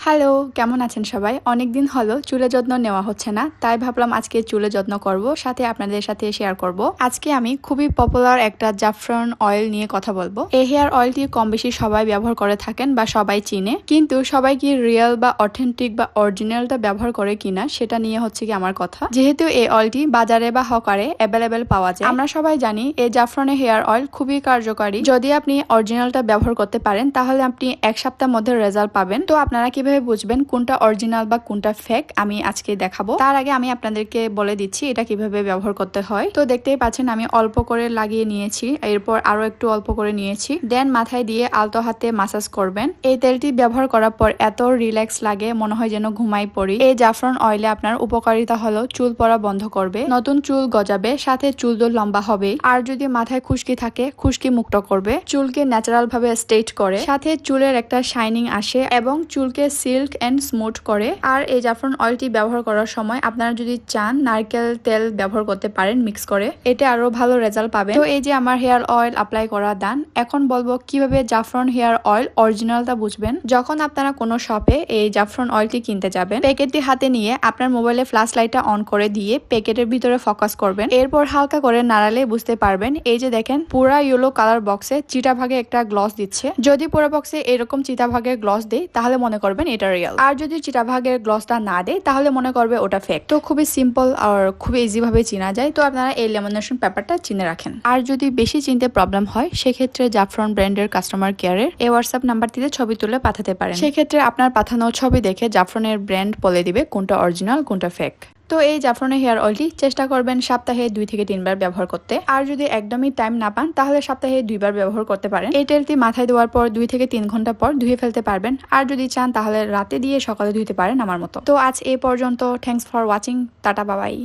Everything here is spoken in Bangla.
হ্যালো, কেমন আছেন সবাই? অনেকদিন হলো চুলের যত্ন নেওয়া হচ্ছে না, তাই ভাবলাম আজকে চুলের যত্ন করব, সাথে আপনাদের সাথে শেয়ার করব। আজকে আমি খুবই পপুলার একটা জাফরান অয়েল নিয়ে কথা বলবো। এই হেয়ার অয়েলটি কম বেশি সবাই ব্যবহার করে থাকেন বা সবাই চিনে, কিন্তু সবাই কি রিয়েল বা অথেন্টিক বা অরিজিনালটা ব্যবহার করে কিনা সেটা নিয়ে হচ্ছে কি আমার কথা। যেহেতু এই অয়েলটি বাজারে বা হকারে অ্যাভেলেবেল পাওয়া যায়, আমরা সবাই জানি এই জাফরানের হেয়ার অয়েল খুবই কার্যকারী। যদি আপনি অরিজিনালটা ব্যবহার করতে পারেন তাহলে আপনি এক সপ্তাহের মধ্যে রেজাল্ট পাবেন। তো আপনারা কিভাবে বুঝবেন কোনটা অরিজিনাল বা কোনটা ফেক আমি আজকে দেখাবো। তার আগে আমি আপনাদেরকে বলে দিচ্ছি এটা কিভাবে ব্যবহার করতে হয়। তো দেখতেই পাচ্ছেন আমি অল্প করে লাগিয়ে নিয়েছি, এরপর আরো একটু অল্প করে নিয়েছি, দেন মাথায় দিয়ে আলতো হাতে মাসাজ করবেন। এই তেলটি ব্যবহার করার পর এত রিল্যাক্স লাগে, মনে হয় যেন ঘুমাই পড়ি। এই জাফরান অয়েলে আপনার উপকারিতা হলো চুল পড়া বন্ধ করবে, নতুন চুল গজাবে, সাথে চুল তো লম্বা হবে। আর যদি মাথায় খুশকি থাকে খুশকি মুক্ত করবে, চুলকে ন্যাচারাল ভাবে স্ট্রেট করে, সাথে চুলের একটা শাইনিং আসে এবং চুলকে সিল্ক এন্ড স্মুথ করে। আর এই জাফরান অয়েলটি ব্যবহার করার সময় আপনারা যদি চান নারকেল তেল ব্যবহার করতে পারেন মিক্স করে, এটা আরো ভালো রেজাল্ট পাবেন। তো এই যে আমার হেয়ার অয়েল অ্যাপ্লাই করা ডান। এখন বলবো কিভাবে জাফরান হেয়ার অয়েল অরিজিনালটা বুঝবেন। যখন আপনারা কোনো শপে এই জাফরান অয়েলটি কিনতে যাবেন, প্যাকেটটি হাতে নিয়ে আপনার মোবাইলে ফ্ল্যাশ লাইটটা অন করে দিয়ে প্যাকেটের ভিতরে ফোকাস করবেন, এরপর হালকা করে নাড়ালে বুঝতে পারবেন। এই যে দেখেন পুরা ইয়েলো কালার বক্সে চিটাভাগে একটা গ্লস দিচ্ছে। যদি পুরো বক্সে এরকম চিটাভাগের গ্লস দেয় তাহলে মনে করবেন এটা রিয়েল, আর যদি চিটাভাগের গ্লসটা না দেয় তাহলে মনে করবে ওটা ফেক। তো খুবই সিম্পল আর খুবই ইজি ভাবে চিনা যায়। তো আপনারা এই লেমিনেশন পেপারটা চিনে রাখেন। আর যদি বেশি চিনতে প্রবলেম হয় সেক্ষেত্রে জাফরান ব্র্যান্ডের কাস্টমার কেয়ারের এই হোয়াটসঅ্যাপ নাম্বারটিতে ছবি তুলে পাঠাতে পারেন। সেক্ষেত্রে আপনার পাঠানো ছবি দেখে জাফরানের ব্র্যান্ড বলে দিবে কোনটা অরিজিনাল কোনটা ফেক। তো এই জাফরানের হেয়ার অয়েলটি চেষ্টা করবেন সপ্তাহে 2 থেকে 3 বার ব্যবহার করতে। আর যদি একদমই টাইম না পান তাহলে সপ্তাহে 2 বার ব্যবহার করতে পারেন। এই তেলটি মাথায় দেওয়ার পর 2 থেকে 3 ঘন্টা পর ধুয়ে ফেলতে পারবেন। আর যদি চান তাহলে রাতে দিয়ে সকালে ধুইতে পারেন আমার মতো। তো আজ এই পর্যন্ত। Thanks for watching. টাটা, বাবাই।